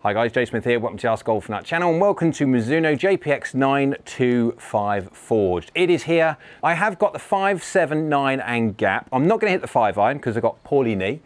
Hi guys, Jay Smith here, welcome to AskGolfNut channel and welcome to Mizuno JPX 925 Forged. It is here. I have got the 5, 7, 9 and gap. I'm not going to hit the 5 iron because I've got poorly knee.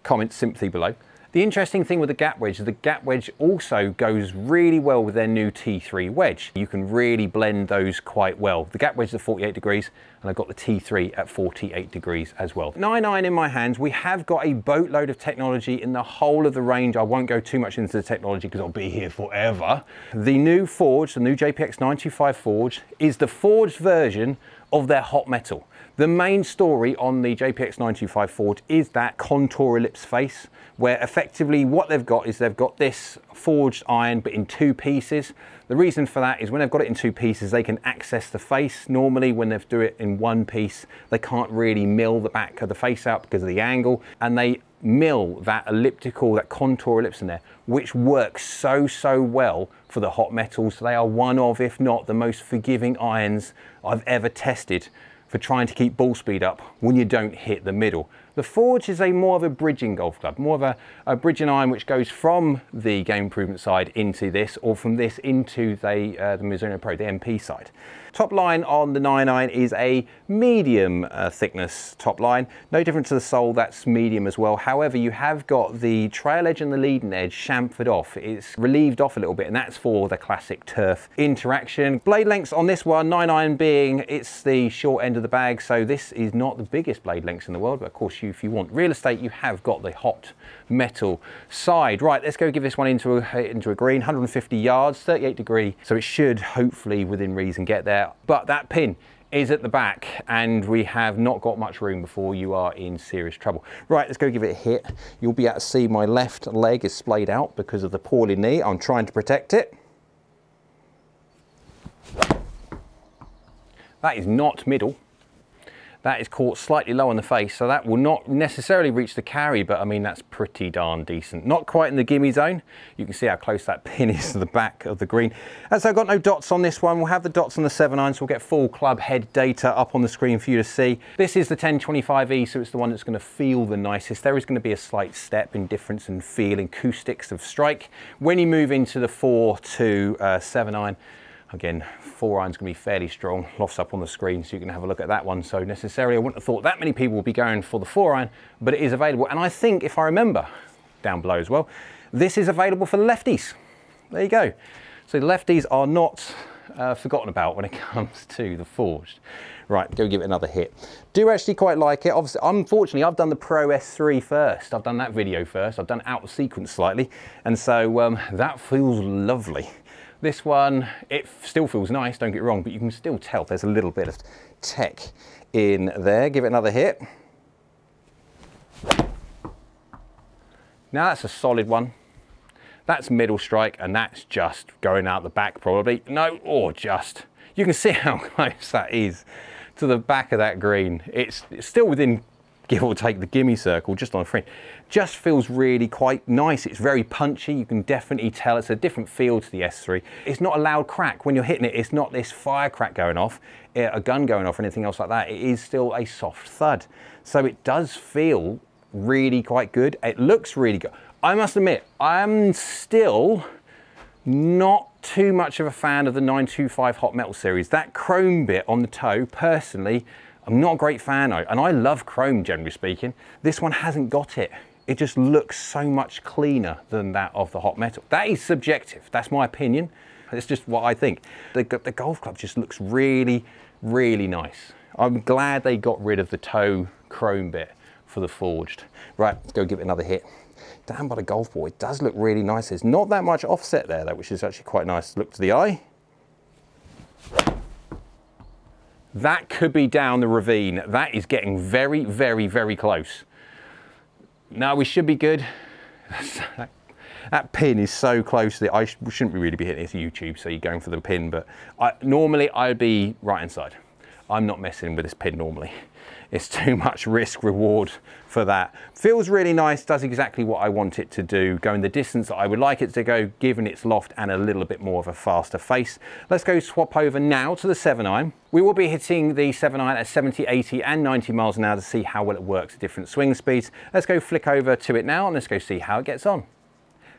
Comment sympathy below. The interesting thing with the gap wedge is the gap wedge also goes really well with their new T3 wedge. You can really blend those quite well. The gap wedge is at 48 degrees and I've got the T3 at 48 degrees as well. 9 iron in my hands. We have got a boatload of technology in the whole of the range. I won't go too much into the technology because I'll be here forever. The new Forge, the new JPX 925 Forge, is the forged version of their hot metal. The main story on the JPX 925 Forge is that contour ellipse face, where effectively what they've got is they've got this forged iron but in 2 pieces. The reason for that is when they've got it in 2 pieces they can access the face. Normally when they do it in 1 piece they can't really mill the back of the face out because of the angle, and they mill that elliptical, that contour ellipse in there, which works so well for the hot metals. They are one of, if not the most forgiving irons I've ever tested for trying to keep ball speed up when you don't hit the middle. The Forge is more of a bridging golf club, more of a bridging iron which goes from the game improvement side into this, or from this into the Mizuno Pro, the MP side. Top line on the 9 iron is a medium thickness top line. No different to the sole, that's medium as well. However, you have got the trail edge and the leading edge chamfered off. It's relieved off a little bit, and that's for the classic turf interaction. Blade lengths on this one, 9 iron being, it's the short end of the bag, so this is not the biggest blade lengths in the world, but of course if you want real estate, you have got the hot metal side. Right, let's go give this one into a green, 150 yards, 38 degree, so it should hopefully within reason get there. But that pin is at the back and we have not got much room before you are in serious trouble. Right, let's go give it a hit. You'll be able to see my left leg is splayed out because of the poorly knee. I'm trying to protect it. That is not middle. That is caught slightly low on the face, so that will not necessarily reach the carry, but I mean, that's pretty darn decent. Not quite in the gimme zone. You can see how close that pin is to the back of the green. And so I've got no dots on this one. We'll have the dots on the 7 iron, so we'll get full club head data up on the screen for you to see. This is the 1025E, so it's the one that's going to feel the nicest. There is going to be a slight step in difference in feel, acoustics of strike. When you move into the 4 to 7 iron, again, 4 iron's going to be fairly strong. Lofts up on the screen so you can have a look at that one. So necessarily I wouldn't have thought that many people would be going for the 4 iron, but it is available. And I think, if I remember, down below as well, this is available for lefties. There you go. So the lefties are not forgotten about when it comes to the Forged. Right, go give it another hit. Do actually quite like it. Obviously, unfortunately, I've done the Pro S3 first. I've done that video first. I've done it out of sequence slightly. And so that feels lovely. This one, it still feels nice, don't get me wrong, but you can still tell there's a little bit of tech in there. Give it another hit. Now that's a solid one. That's middle strike, and that's just going out the back probably. No, or just. You can see how close that is to the back of that green. It's still within, give or take, the gimme circle, just on a fringe. Just feels really quite nice. It's very punchy. You can definitely tell it's a different feel to the S3. It's not a loud crack when you're hitting it. It's not this fire crack going off, a gun going off or anything else like that. It is still a soft thud. So it does feel really quite good. It looks really good. I must admit, I'm still not too much of a fan of the 925 Hot Metal series. That chrome bit on the toe, personally, I'm not a great fan of, and I love chrome generally speaking. This one hasn't got it. It just looks so much cleaner than that of the hot metal. That is subjective, that's my opinion. It's just what I think. The golf club just looks really, really nice. I'm glad they got rid of the toe chrome bit for the Forged. Right, let's go give it another hit. Down by the golf ball, it does look really nice. There's not that much offset there though, which is actually quite nice. Look to the eye. That could be down the ravine. That is getting very, very, very close. No, we should be good. That pin is so close that I shouldn't really be hitting this YouTube, so you're going for the pin, but normally I'd be right inside. I'm not messing with this pin normally. It's too much risk reward for that. Feels really nice, does exactly what I want it to do, going the distance that I would like it to go, given its loft and a little bit more of a faster face. Let's go swap over now to the 7 iron. We will be hitting the 7 iron at 70, 80 and 90 miles an hour to see how well it works at different swing speeds. Let's go flick over to it now and let's go see how it gets on.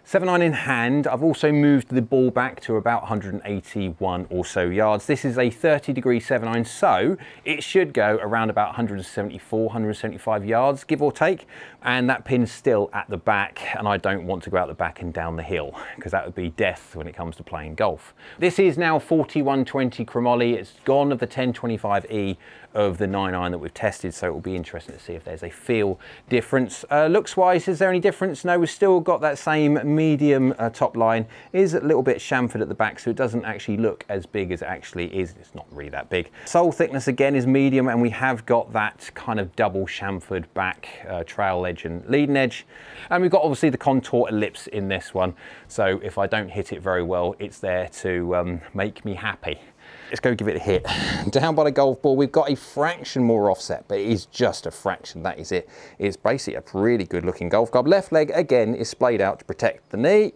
7-iron in hand. I've also moved the ball back to about 181 or so yards. This is a 30-degree 7-iron, so it should go around about 174, 175 yards, give or take. And that pin's still at the back, and I don't want to go out the back and down the hill, because that would be death when it comes to playing golf. This is now 4120 chromoly. It's gone of the 1025E of the 9-iron that we've tested, so it will be interesting to see if there's a feel difference. Looks wise, is there any difference? No, we've still got that same medium top line. It is a little bit chamfered at the back, so it doesn't actually look as big as it actually is. It's not really that big. Sole thickness again is medium, and we have got that kind of double chamfered back trail edge and leading edge. And we've got obviously the contour ellipse in this one, so if I don't hit it very well, it's there to make me happy. Let's go give it a hit. Down by the golf ball, we've got a fraction more offset, but it is just a fraction, that is it. It's basically a really good looking golf club. Left leg, again, is splayed out to protect the knee.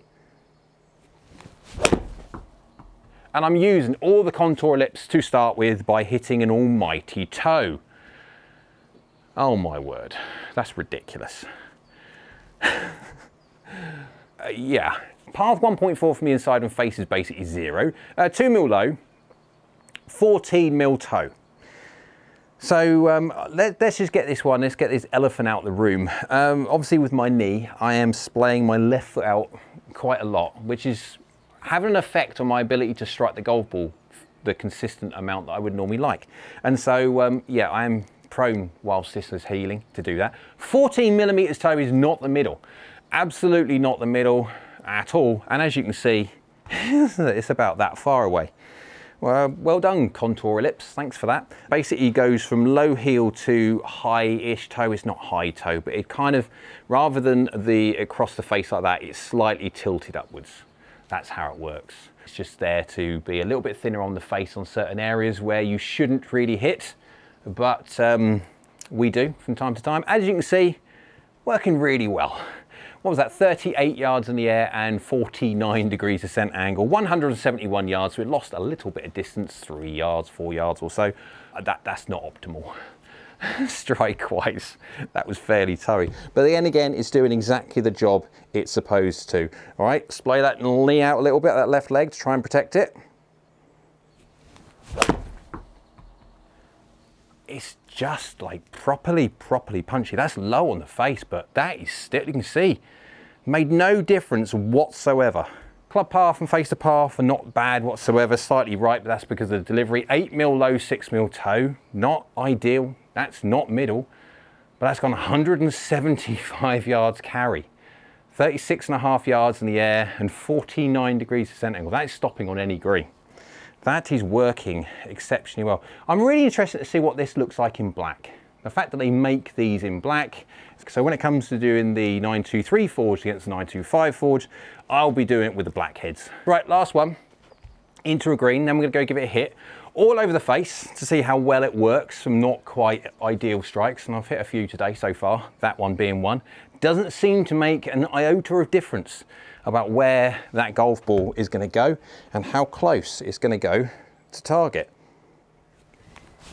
And I'm using all the contour ellipse to start with by hitting an almighty toe. Oh my word, that's ridiculous. Yeah, path 1.4 from the inside and face is basically 0. 2 mil low. 14 mil toe. So let's just get this one, let's get this elephant out of the room. Obviously with my knee, I am splaying my left foot out quite a lot, which is having an effect on my ability to strike the golf ball the consistent amount that I would normally like. And so, yeah, I am prone whilst this is healing to do that. 14 millimeters toe is not the middle. Absolutely not the middle at all. And as you can see, it's about that far away. Well done, contour ellipse, thanks for that. Basically goes from low heel to high-ish toe. It's not high toe, but it kind of, rather than across the face like that, it's slightly tilted upwards. That's how it works. It's just there to be a little bit thinner on the face on certain areas where you shouldn't really hit, but we do from time to time. As you can see, working really well. What was that, 38 yards in the air and 49 degrees ascent angle, 171 yards, so it lost a little bit of distance, 3 yards, 4 yards or so. That's not optimal. Strike-wise, that was fairly toey. But then again, it's doing exactly the job it's supposed to. All right, splay that knee out a little bit, that left leg, to try and protect it. It's just like properly punchy. That's low on the face, but that is still, you can see, made no difference whatsoever. Club path and face to path are not bad whatsoever, slightly right, but that's because of the delivery. 8 mil low, 6 mil toe, not ideal. That's not middle, but that's gone 175 yards carry. 36.5 yards in the air and 49 degrees ascent angle. That is stopping on any green. That is working exceptionally well. I'm really interested to see what this looks like in black. The fact that they make these in black, so when it comes to doing the 923 forge against the 925 forge, I'll be doing it with the black heads. Right, last one, into a green, then we're gonna go give it a hit all over the face to see how well it works from not quite ideal strikes, and I've hit a few today so far, that one being one. Doesn't seem to make an iota of difference about where that golf ball is going to go and how close it's going to go to target.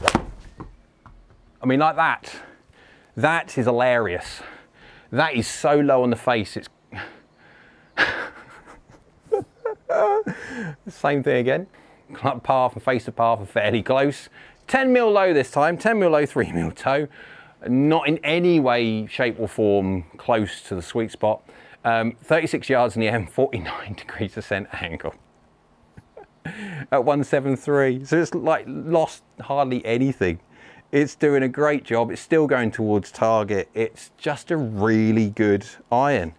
I mean, like that. That is hilarious. That is so low on the face. It's same thing again. Club path and face to path are fairly close. 10 mil low this time. 10 mil low, 3 mil toe. Not in any way, shape or form close to the sweet spot. 36 yards in the air and 49 degrees ascent angle at 173. So it's like lost hardly anything. It's doing a great job. It's still going towards target. It's just a really good iron.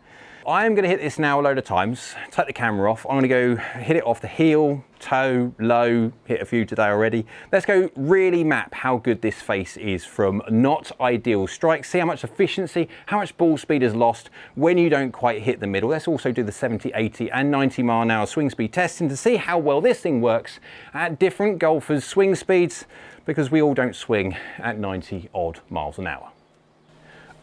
I am going to hit this now a load of times, take the camera off. I'm going to go hit it off the heel, toe, low, hit a few today already. Let's go really map how good this face is from not ideal strikes. See how much efficiency, how much ball speed is lost when you don't quite hit the middle. Let's also do the 70, 80 and 90 mile an hour swing speed testing to see how well this thing works at different golfers' swing speeds, because we all don't swing at 90 odd miles an hour.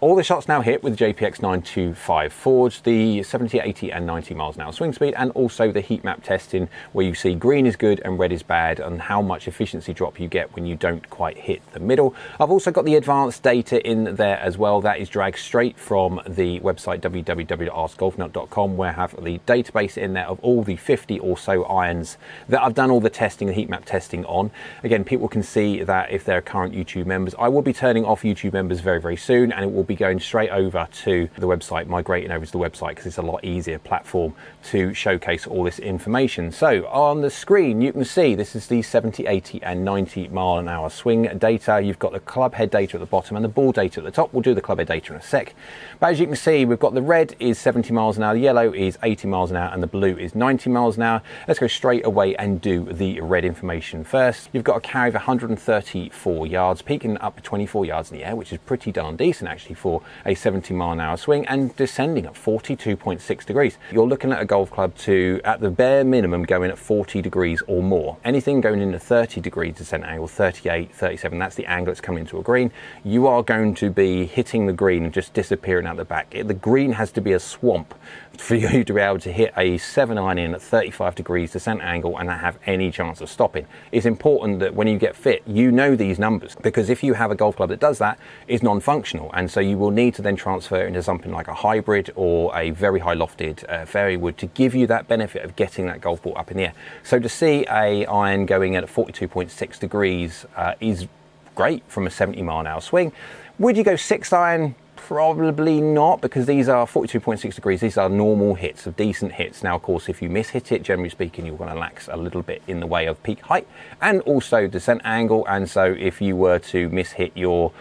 All the shots now hit with the JPX 925 Forge, the 70, 80 and 90 miles an hour swing speed, and also the heat map testing where you see green is good and red is bad, and how much efficiency drop you get when you don't quite hit the middle. I've also got the advanced data in there as well. That is dragged straight from the website www.askgolfnut.com, where I have the database in there of all the 50 or so irons that I've done all the testing and heat map testing on. Again, people can see that if they're current YouTube members. I will be turning off YouTube members very, very soon, and it will be going straight over to the website, migrating over to the website, because it's a lot easier platform to showcase all this information. So on the screen you can see this is the 70, 80 and 90 mile an hour swing data. You've got the club head data at the bottom and the ball data at the top. We'll do the club head data in a sec, but as you can see, we've got the red is 70 miles an hour, the yellow is 80 miles an hour, and the blue is 90 miles an hour. Let's go straight away and do the red information first. You've got a carry of 134 yards, peaking up to 24 yards in the air, which is pretty darn decent actually for a 70 mile an hour swing, and descending at 42.6 degrees. You're looking at a golf club to, at the bare minimum, go in at 40 degrees or more. Anything going in a 30 degree descent angle, 38, 37, that's the angle it's coming into a green, you are going to be hitting the green and just disappearing out the back. The green has to be a swamp for you to be able to hit a 7-iron in at 35 degrees descent angle and not have any chance of stopping. It's important that when you get fit, you know these numbers, because if you have a golf club that does that, it's non-functional, and so you will need to then transfer it into something like a hybrid or a very high lofted fairway wood to give you that benefit of getting that golf ball up in the air. So to see a iron going at 42.6 degrees is great from a 70 mile an hour swing. Would you go 6-iron? Probably not, because these are 42.6 degrees. These are normal hits, of decent hits. Now, of course, if you miss-hit it, generally speaking, you're going to lax a little bit in the way of peak height and also descent angle. And so if you were to miss-hit your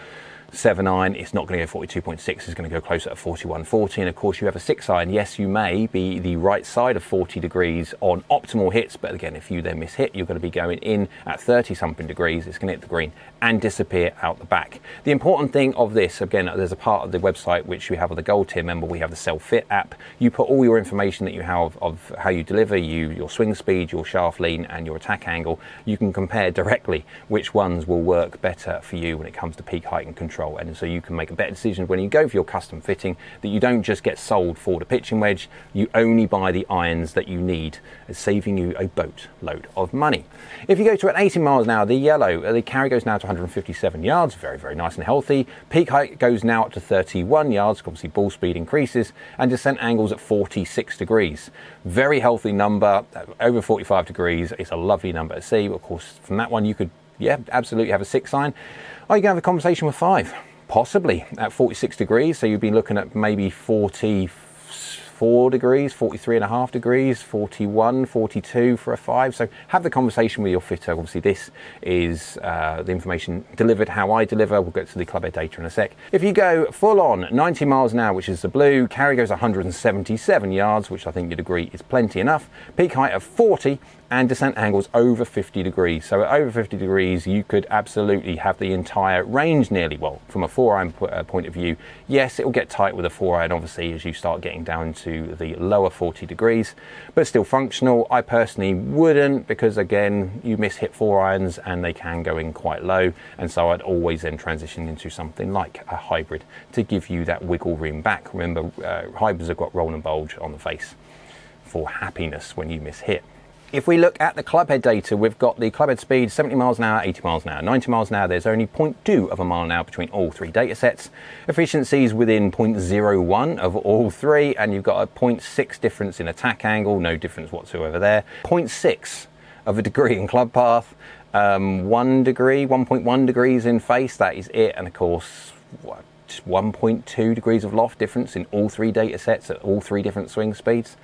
7-iron, it's not going to go 42.6, it's going to go closer to 41.40. And of course, you have a 6-iron. Yes, you may be the right side of 40 degrees on optimal hits, but again, if you then miss-hit, you're going to be going in at 30-something degrees. It's going to hit the green and disappear out the back. The important thing of this, again, there's a part of the website which we have with the gold tier member. We have the Self-Fit app. You put all your information that you have of how you deliver, your swing speed, your shaft lean and your attack angle. You can compare directly which ones will work better for you when it comes to peak height and control. And so you can make a better decision when you go for your custom fitting, that you don't just get sold for the pitching wedge, you only buy the irons that you need. It's saving you a boatload of money. If you go to at 80 miles an hour, the yellow, the carry goes now to 157 yards, very, very nice and healthy. Peak height goes now up to 31 yards, obviously ball speed increases, and descent angles at 46 degrees. Very healthy number, over 45 degrees. It's a lovely number to see. Of course, from that one, you could, yeah, absolutely have a 6-iron. Or you can have a conversation with 5, possibly at 46 degrees. So you'd be looking at maybe 44 degrees, 43.5 degrees, 41, 42 for a 5. So have the conversation with your fitter. Obviously, this is the information delivered how I deliver. We'll get to the club head data in a sec. If you go full on 90 miles an hour, which is the blue, carry goes 177 yards, which I think you'd agree is plenty enough. Peak height of 40 and descent angles over 50 degrees. So at over 50 degrees, you could absolutely have the entire range nearly. Well, from a 4-iron point of view, yes, it will get tight with a 4-iron, obviously, as you start getting down to the lower 40 degrees, but still functional. I personally wouldn't, because again, you miss-hit 4-irons and they can go in quite low. And so I'd always then transition into something like a hybrid to give you that wiggle room back. Remember, hybrids have got roll and bulge on the face for happiness when you miss-hit. If we look at the club head data, we've got the club head speed 70 miles an hour, 80 miles an hour, 90 miles an hour. There's only 0.2 of a mile an hour between all 3 data sets. Efficiencies within 0.01 of all 3, and you've got a 0.6 difference in attack angle, no difference whatsoever there. 0.6 of a degree in club path, 1 degree, 1.1 degrees in face, that is it. And of course, just 1.2 degrees of loft difference in all 3 data sets at all 3 different swing speeds.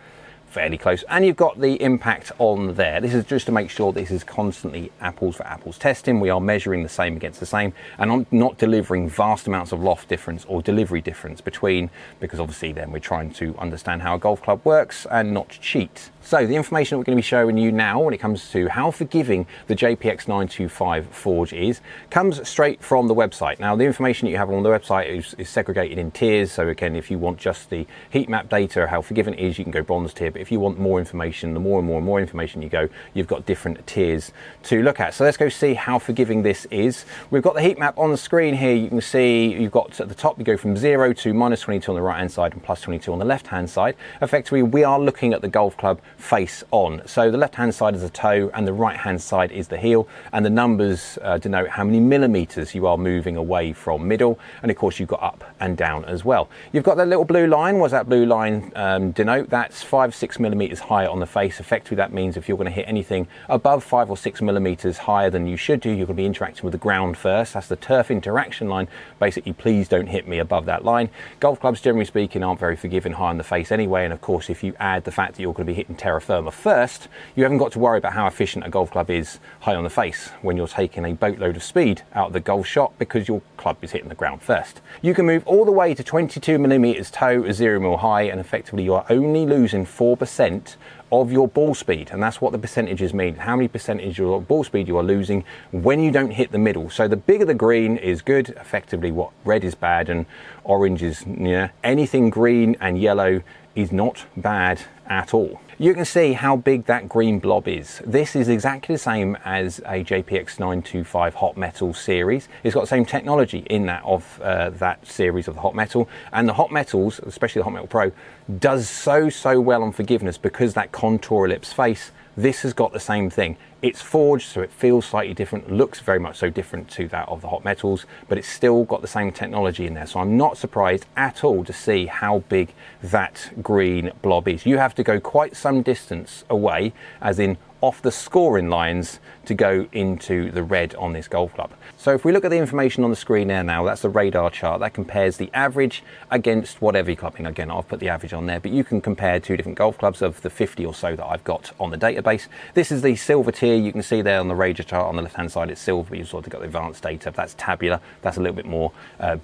Fairly close. And you've got the impact on there. This is just to make sure this is constantly apples for apples testing. We are measuring the same against the same, and I'm not delivering vast amounts of loft difference or delivery difference between, because obviously then we're trying to understand how a golf club works and not cheat. So the information that we're going to be showing you now when it comes to how forgiving the JPX 925 forge is, comes straight from the website. Now the information that you have on the website is segregated in tiers. So again, if you want just the heat map data, how forgiving it is, you can go bronze tier. But if you want more information, the more and more information you go, you've got different tiers to look at. So let's go see how forgiving this is. We've got the heat map on the screen here. You can see you've got at the top, you go from 0 to -22 on the right hand side and +22 on the left hand side. Effectively, we are looking at the golf club face on. So the left hand side is the toe and the right hand side is the heel, and the numbers denote how many millimeters you are moving away from middle, and of course you've got up and down as well. You've got that little blue line. What's that blue line denote? That's 5-6 millimeters higher on the face. Effectively, that means if you're going to hit anything above 5 or 6 millimeters higher than you should do, you're going to be interacting with the ground first. That's the turf interaction line. Basically, please don't hit me above that line. Golf clubs, generally speaking, aren't very forgiving high on the face anyway, and of course if you add the fact that you're going to be hitting terra firma first, you haven't got to worry about how efficient a golf club is high on the face when you're taking a boatload of speed out of the golf shot, because your club is hitting the ground first. You can move all the way to 22 millimeters toe, 0 mil high, and effectively you are only losing 4% of your ball speed, and that's what the percentages mean. How many percentage of your ball speed you are losing when you don't hit the middle. So the bigger the green is good. Effectively, what red is bad and orange is, yeah, anything green and yellow is not bad at all. You can see how big that green blob is. This is exactly the same as a JPX 925 hot metal series. It's got the same technology in that of that series of the hot metal, and the hot metals, especially the Hot Metal Pro, does so well on forgiveness because that contour ellipse face. This has got the same thing. It's forged, so it feels slightly different, looks very much so different to that of the hot metals, but it's still got the same technology in there. So I'm not surprised at all to see how big that green blob is. You have to go quite some distance away, as in off the scoring lines, to go into the red on this golf club. So if we look at the information on the screen there now, that's the radar chart that compares the average against whatever you're clubbing. Again, I'll put the average on there, but you can compare two different golf clubs of the 50 or so that I've got on the database. This is the silver tier. You can see there on the radar chart on the left hand side it's silver, but you've sort of got the advanced data. That's tabular. That's a little bit more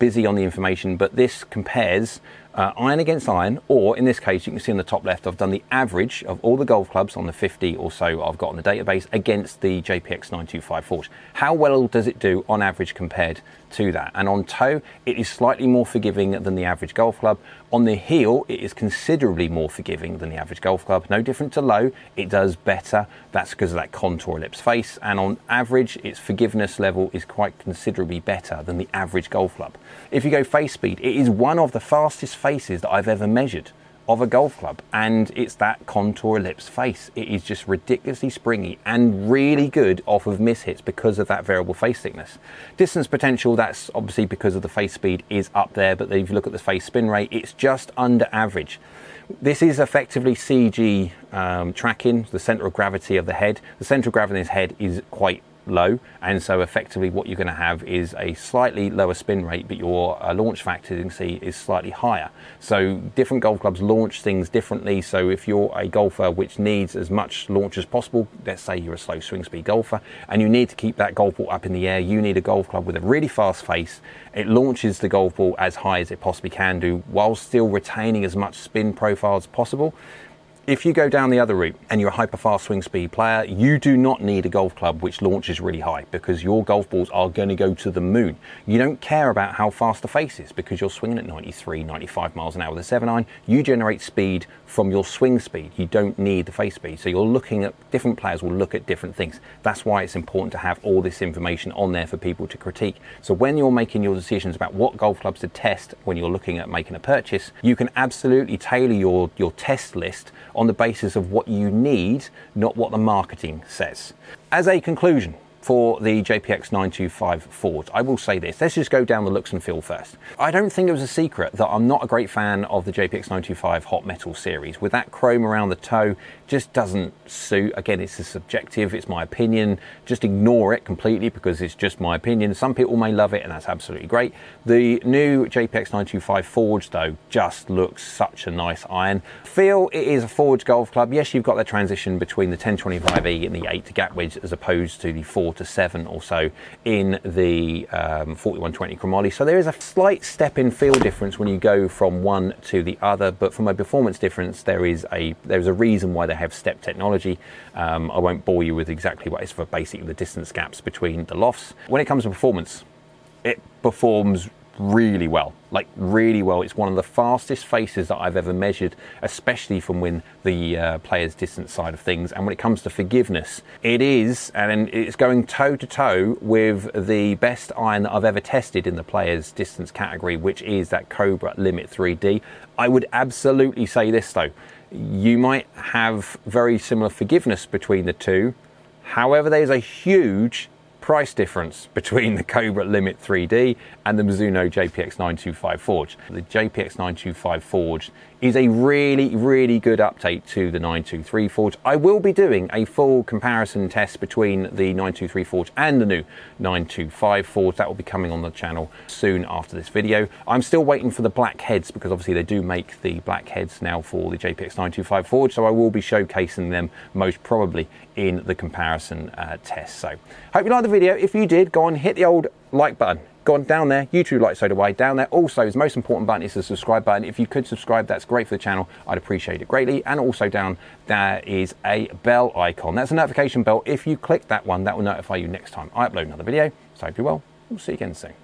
busy on the information, but this compares iron against iron, or in this case, you can see on the top left, I've done the average of all the golf clubs on the 50 or so I've got on the database against the JPX 925 forge. How well does it do on average compared to that? And on toe, it is slightly more forgiving than the average golf club. On the heel, it is considerably more forgiving than the average golf club. No different to low, it does better. That's because of that contour ellipse face. And on average, its forgiveness level is quite considerably better than the average golf club. If you go face speed, it is one of the fastest faces that I've ever measured of a golf club, and it's that contour ellipse face. It is just ridiculously springy and really good off of mishits because of that variable face thickness. Distance potential, that's obviously because of the face speed is up there, but if you look at the face spin rate, it's just under average. This is effectively CG tracking the center of gravity of the head. The center of gravity of this head is quite low, and so effectively what you're going to have is a slightly lower spin rate, but your launch factor, you can see, is slightly higher. So different golf clubs launch things differently. So if you're a golfer which needs as much launch as possible, let's say you're a slow swing speed golfer and you need to keep that golf ball up in the air, you need a golf club with a really fast face. It launches the golf ball as high as it possibly can do while still retaining as much spin profile as possible. If you go down the other route and you're a hyper fast swing speed player, you do not need a golf club which launches really high, because your golf balls are going to go to the moon. You don't care about how fast the face is because you're swinging at 93, 95 miles an hour with a 7-iron. You generate speed from your swing speed. You don't need the face speed. So you're looking at, different players will look at different things. That's why it's important to have all this information on there for people to critique. So when you're making your decisions about what golf clubs to test when you're looking at making a purchase, you can absolutely tailor your test list on the basis of what you need, not what the marketing says. As a conclusion for the JPX 925 forge, I will say this. Let's just go down the looks and feel first. I don't think it was a secret that I'm not a great fan of the JPX 925 hot metal series. With that chrome around the toe, just doesn't suit. Again, it's a subjective, it's my opinion. Just ignore it completely because it's just my opinion. Some people may love it, and that's absolutely great. The new JPX 925 forge though just looks such a nice iron. Feel it is a forged golf club. Yes, you've got the transition between the 1025E and the 8 gap wedge as opposed to the 4 to 7 or so in the 4120 chromoly. So there is a slight step in feel difference when you go from one to the other, but from a performance difference, there's a reason why they have step technology. I won't bore you with exactly what is for basically the distance gaps between the lofts. When it comes to performance, it performs really well, like really well. It's one of the fastest faces that I've ever measured, especially from when the player's distance side of things. And when it comes to forgiveness, it is, and it's going toe to toe with the best iron that I've ever tested in the player's distance category, which is that Cobra Limit 3D. I would absolutely say this though, you might have very similar forgiveness between the two. However, there's a huge price difference between the Cobra Limit 3D and the Mizuno JPX 925 Forged. The JPX 925 Forged is a really good update to the 923 Forged. I will be doing a full comparison test between the 923 Forged and the new 925 Forged. That will be coming on the channel soon after this video. I'm still waiting for the black heads because obviously they do make the black heads now for the JPX 925 Forged, so I will be showcasing them most probably in the comparison test. So hope you liked the video. If you did, go on, hit the old like button. Go on down there, YouTube like so do I. Down there also, the most important button is the subscribe button. If you could subscribe, that's great for the channel. I'd appreciate it greatly. And also down there is a bell icon. That's a notification bell. If you click that one, that will notify you next time I upload another video. So hope you're well. We'll see you again soon.